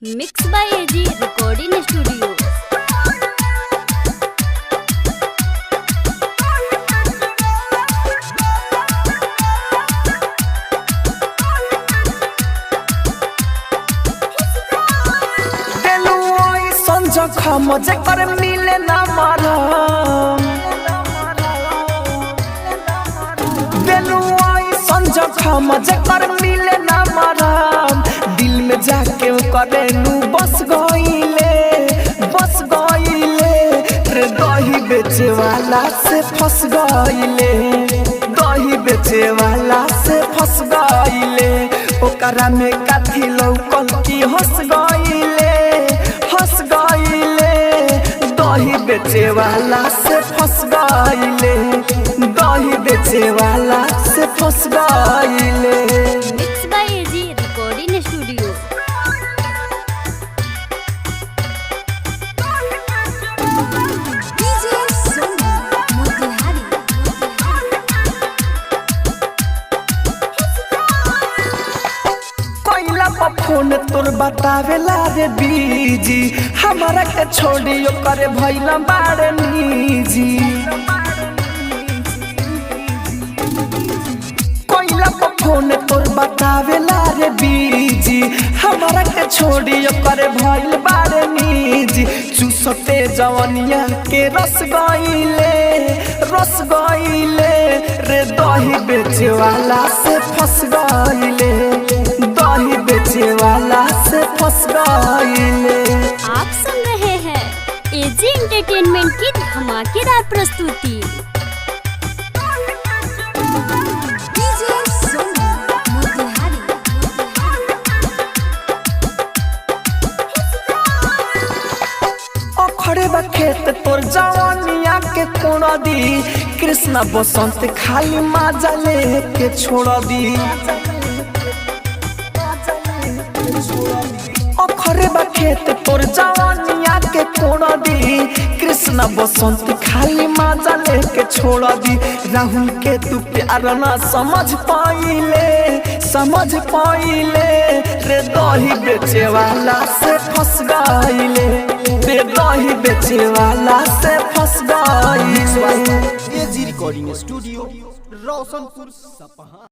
Mix by AG recording studio. जखम जेकर मिले ना मरम देलू ऐसन जखम जेकर मिले ना मरम दिल में जाके करेलू बस गईले रे दही बेचे वाला से फंस गईले दही बेचे वाला से फंस गईले ओकरा में काथी लौकल की हंस गईले दही बेचे वाला से फंस गईले दही बेचे वाला से फंस गईले। Mix by AG recording studio. Phone तोर बतावेला रे बीजी हमारा के छोड़ियो करे भइला बारे निजी कोइला फोन तोर बतावेला रे बीजी हमारा के छोड़ियो करे भइल बारे निजी चूसते जवनिया के रस गईले रे दही बेचे वाला से फंस गईले दही बेचे वाला से फंस गईले। आप सुन रहे हैं एजी एंटरटेनमेंट की धमाकेदार प्रस्तुति। अखड़े बा खेत तोर जवानिया के कोण दी कृष्णा बसंत खाली माजा लेके छोड़ दी अखरे बा खेत तोर जवानिया के कोण दी कृष्णा बसंत खाली माजा लेके छोड़ दी राहुल के तू प्यार ना समझ पाइले रे दही बेचे वाला से फंस गईले रे दही बेचे वाला से फंस गईले। एजी रिकॉर्डिंग स्टूडियो रोशनपुर सपहा।